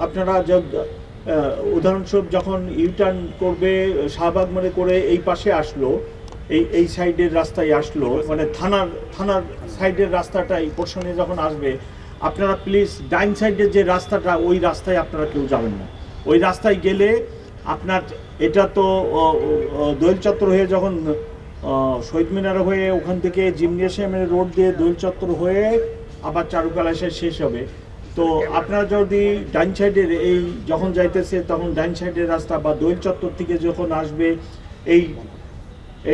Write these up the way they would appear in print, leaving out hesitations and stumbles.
আপনারা উদাহরণস্বরূপ যখন ইউটার্ন করবে শাহবাগ মনে করে এই পাশে আসলো, এই সাইডের রাস্তায় আসলো, মানে থানার সাইডের রাস্তাটা এই পোর্শনে যখন আসবে, আপনারা প্লিজ ডাইন সাইডের যে রাস্তাটা ওই রাস্তায় আপনারা কেউ যাবেন না। ওই রাস্তায় গেলে আপনার এটা তো দোয়েল চত্বর হয়ে যখন শহীদ মিনার হয়ে ওখান থেকে জিমনেশিয়ামের রোড দিয়ে দোয়েল চত্বর হয়ে আবার চারুকলা এসে শেষ হবে। তো আপনারা যদি ডাইন সাইডের এই যখন যাইতেছে তখন ডাইন সাইডের রাস্তা বা দোয়েল চত্বর থেকে যখন আসবে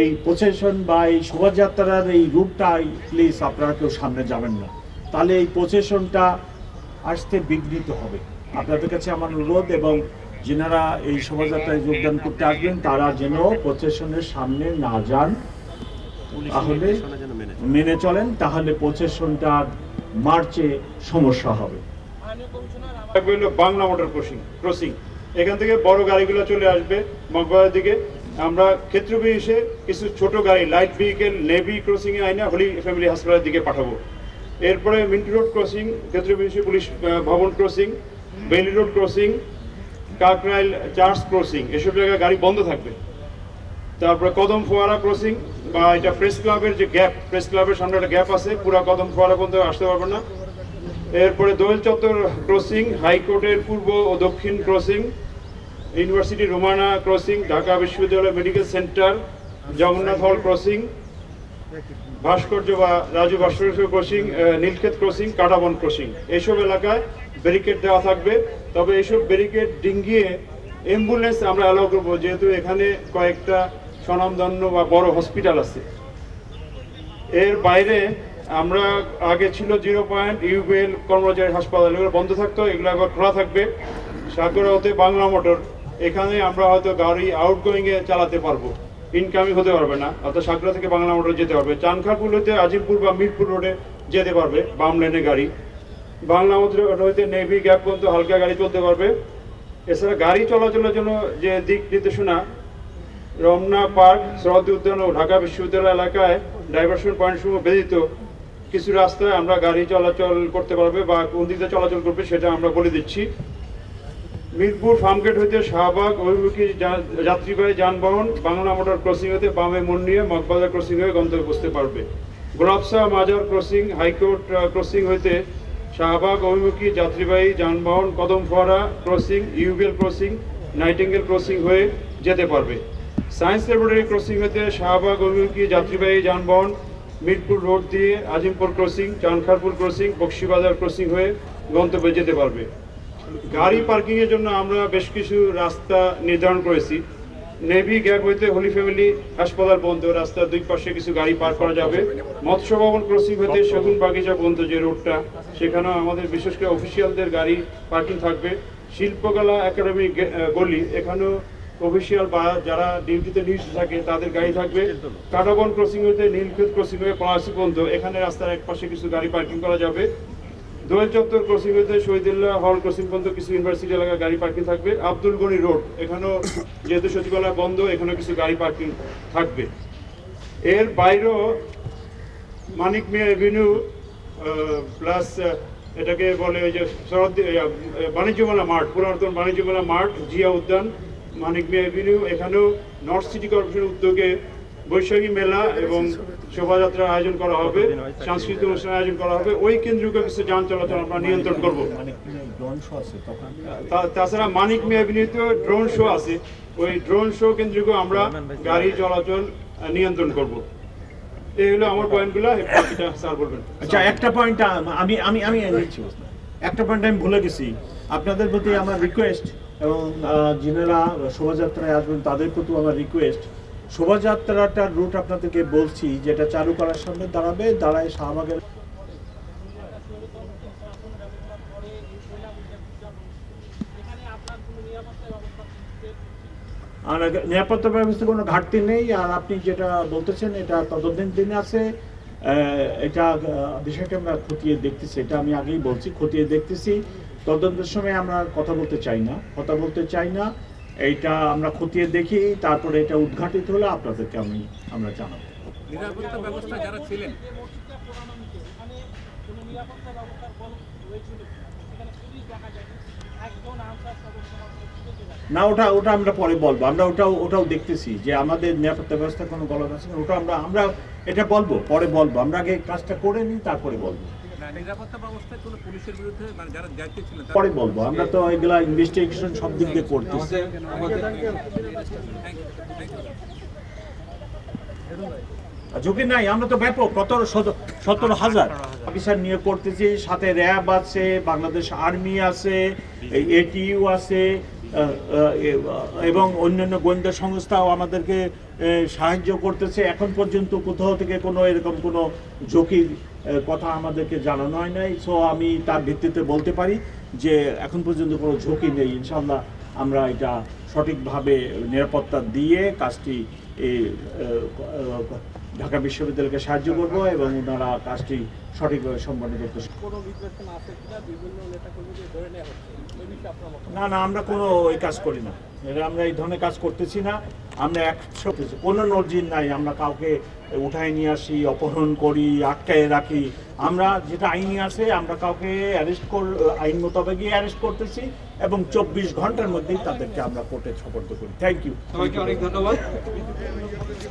এই প্রসেশন বা এই শোভাযাত্রার এই রুটটাই প্লিজ আপনারা কেউ সামনে যাবেন না, তাহলে এই প্রসেশনটা আসতে বিঘ্নিত হবে। আপনাদের কাছে আমার অনুরোধ, এবং যেনারা এই শোভাযাত্রায় যোগদান করতে আসবেন তারা যেন প্রসেশনের সামনে না যান, তাহলে মেনে চলেন, তাহলে প্রসেশনটা মার্চে সমস্যা হবে। বাংলা মোটর ক্রসিং এখান থেকে বড় গাড়িগুলো চলে আসবে মগবাজার দিকে। আমরা ক্ষেত্র বিশেষে কিছু ছোট গাড়ি লাইট ভেহিকেল নেভি ক্রসিং এ আইনা হোলি ফ্যামিলি হাসপাতালের দিকে পাঠাবো। এরপরে মিন্টু রোড ক্রসিং, ক্ষেত্র বিশেষে পুলিশ ভবন crossing, Bailey road crossing, Kakrail church crossing, এসব জায়গায় গাড়ি বন্ধ থাকবে। তারপরে কদম ফোয়ারা ক্রসিং বা এটা প্রেস ক্লাবের যে গ্যাপ, প্রেস ক্লাবের সামনে একটা গ্যাপ আছে, পুরো কদম ফোয়ারা পর্যন্ত আসতে পারবে না। এরপরে দোয়েল চত্বর ক্রসিং, হাইকোর্টের পূর্ব ও দক্ষিণ crossing, university Romana crossing, Dhaka বিশ্ববিদ্যালয় মেডিকেল সেন্টার, জগন্নাথ হল ক্রসিং, ভাস্কর্য বা রাজু ভাস্কর্য crossing, Nilkhet crossing, Katabon crossing, এইসব এলাকায় ব্যারিকেড দেওয়া থাকবে। তবে এইসব ব্যারিকেড ডিঙ্গিয়ে অ্যাম্বুলেন্স আমরা অ্যালাউ করবো, যেহেতু এখানে কয়েকটা স্বনামধন্য বা বড় হসপিটাল আছে। এর বাইরে আমরা আগে ছিল 0 পয়েন্ট ইউবিএল কর্মচারী হাসপাতাল, এগুলো বন্ধ থাকতো, এগুলো আবার খোলা থাকবে। সাগরতে বাংলা মোটর, এখানে আমরা হয়তো গাড়ি আউটগোয়িংয়ে চালাতে পারবো, ইনকামিং হতে পারবে না, অর্থাৎ সাগরা থেকে বাংলা মোটর যেতে পারবে। চানখারপুল হইতে আজিমপুর বা মিরপুর রোডে যেতে পারবে বাম লেনে গাড়ি। বাংলা মোটর হইতে নেভি গ্যাপ পর্যন্ত হালকা গাড়ি চলতে পারবে। এছাড়া গাড়ি চলাচলের জন্য যে দিক নির্দেশনা, রমনা পার্ক, সরোয়ার্দী উদ্যান ও ঢাকা বিশ্ববিদ্যালয় এলাকায় ডাইভারশন পয়েন্ট সমূহ ব্যতীত কিছু রাস্তায় আমরা গাড়ি চলাচল করতে পারবে বা কোন দিকে চলাচল করবে সেটা আমরা বলে দিচ্ছি। মিরপুর ফার্মগেট হইতে শাহবাগ অভিমুখী যাত্রীবাহী যানবাহন বাংলা মোটর ক্রসিং হতে বামে মোড় নিয়ে মগবাজার ক্রসিং হয়ে গন্তব্যে পৌঁছতে পারবে। গোলাপশাহ মাজার ক্রসিং, হাইকোর্ট ক্রসিং হইতে শাহবাগ অভিমুখী যাত্রীবাহী যানবাহন কদম ফোয়ারা crossing, UBL crossing, nightingale crossing হয়ে যেতে পারবে। সায়েন্স ল্যাবরেটরি ক্রসিং হতে শাহবাগ অভিমুখী যাত্রীবাহী যানবাহন মিরপুর রোড দিয়ে Azimpur crossing, Chankharpul crossing, Bakshibazar crossing হয়ে গন্তব্যে যেতে পারবে। গাড়ি পার্কিং এর জন্য আমরা বেশ কিছু রাস্তা নির্ধারণ করেছি। নেভি গ্যাপ হইতে হোলি ফ্যামিলি হাসপাতাল বন্ধ, রাস্তার দুই পাশে কিছু গাড়ি পার্ক করা যাবে। মৎস্য ভবন ক্রসিং হতে সেগুন বাগিচা বন্ধ যে রোডটা, সেখানেও আমাদের বিশেষ করে অফিসিয়ালদের গাড়ি পার্কিং থাকবে। শিল্পকলা একাডেমি গলি, এখানেও অফিসিয়াল বা যারা ডিউটিতে নিয়োজিত থাকে তাদের গাড়ি থাকবে। কাটাবন ক্রসিং হইতে নীলক্ষেত ক্রসিং হয়ে পলাশি বন্ধ, এখানে রাস্তার এক পাশে কিছু গাড়ি পার্কিং করা যাবে। দোয়েল চত্বর ক্রসিং হইতে শহীদুল্লাহ হল ক্রসিং পর্যন্ত কিছু ইউনিভার্সিটি এলাকায় গাড়ি পার্কিং থাকবে। আব্দুল গনি রোড, এখানেও যেহেতু সচিবালয় বন্ধ, এখানেও কিছু গাড়ি পার্কিং থাকবে। এর বাইরেও মানিক মিয়া এভিনিউ প্লাস এটাকে বলে ওই যে বাণিজ্য মেলা মাঠ, পুরাতন বাণিজ্য মেলা মাঠ, জিয়া উদ্যান, মানিক মিয়া এভিনিউ, এখানেও নর্থ সিটি কর্পোরেশনের উদ্যোগে বৈশাখী মেলা এবং শোভাযাত্রার আয়োজন করা হবে, সাংস্কৃতিক অনুষ্ঠানের আয়োজন করা হবে। ওই কেন্দ্রীয় কিছু যান চলাচল আমরা নিয়ন্ত্রণ করব। তাছাড়া মানিক মিয়া এভিনিউতে ড্রোন শো আছে, ওই ড্রোন শো কেন্দ্রীয় আমরা গাড়ি চলাচল নিয়ন্ত্রণ করব। এই হলো আমার পয়েন্টগুলো, স্যার বলবেন। আচ্ছা, একটা পয়েন্ট আমি একটা পয়েন্ট আমি ভুলে গেছি। আপনাদের প্রতি আমার রিকোয়েস্ট, এবং যিনারা শোভাযাত্রায় আসবেন তাদের প্রতি আমার রিকোয়েস্ট, শোভাযাত্রাটার রুট আপনাদেরকে বলছি, যেটা চারুকলার সামনে দাঁড়ায় শাহবাগের আর নিরাপত্তা ব্যবস্থা কোনো ঘাটতি নেই। আর আপনি যেটা বলতেছেন এটা তদন্তাধীন আছে, এটা বিষয়টা আমরা খতিয়ে দেখতেছি, এটা আমি আগেই বলছি, খতিয়ে দেখতেছি। তদন্তের সময় আমরা কথা বলতে চাই না, এইটা আমরা খতিয়ে দেখি, তারপরে এটা উদ্ঘাটিত হলে আপনাদেরকে আমরা জানাবো। নিরাপত্তা ব্যবস্থা যারা ছিলেন নিরাপত্তা ব্যবস্থার ফল হয়েছিল, সেখানে পুলিশ দেখা যায় না, ওটা আমরা পরে বলবো। আমরা ওটাও দেখতেছি যে আমাদের নিরাপত্তা ব্যবস্থা কোনো গলত আছে না, ওটা আমরা এটা বলবো, পরে বলবো। আমরা আগে কাজটা করে নিই, তারপরে বলবো। না, নিরাপত্তা ব্যবস্থায় কোনো পুলিশের বিরুদ্ধে মানে যারা দায়িত্বে ছিলেন তারা- পরে বলবো, আমরা তো এগুলা ইনভেস্টিগেশন সব দিক দিয়ে করতেছি। Thank you. ঝুঁকি নাই, আমরা তো ব্যাপক 17,000 অফিসার নিয়োগ করতেছি, সাথে র্যাব আছে, বাংলাদেশ আর্মি আছে, এটিইউ আছে, এবং অন্যান্য গোয়েন্দা সংস্থাও আমাদেরকে সাহায্য করতেছে। এখন পর্যন্ত কোথাও থেকে কোনো এরকম কোনো ঝুঁকির কথা আমাদেরকে জানানো হয় নাই। সো আমি তার ভিত্তিতে বলতে পারি যে এখন পর্যন্ত কোনো ঝুঁকি নেই। ইনশাল্লাহ আমরা এটা সঠিকভাবে নিরাপত্তা দিয়ে কাজটি ঢাকা বিশ্ববিদ্যালয়কে সাহায্য করব এবং ওনারা কাজটি সঠিকভাবে সম্পন্ন করতে। না, আমরা কোনো ওই কাজ করি না, আমরা এই ধরনের কাজ করতেছি না। আমরা কোনো নজির নাই আমরা কাউকে উঠায় নিয়ে আসি, অপহরণ করি, আটকায় রাখি। আমরা যেটা আইনি আছে, আমরা কাউকে আইন মোতাবেকই অ্যারেস্ট করতেছি এবং 24 ঘন্টার মধ্যেই তাদেরকে আমরা কোর্টে সোপর্দ করি। Thank you. সবাইকে অনেক ধন্যবাদ।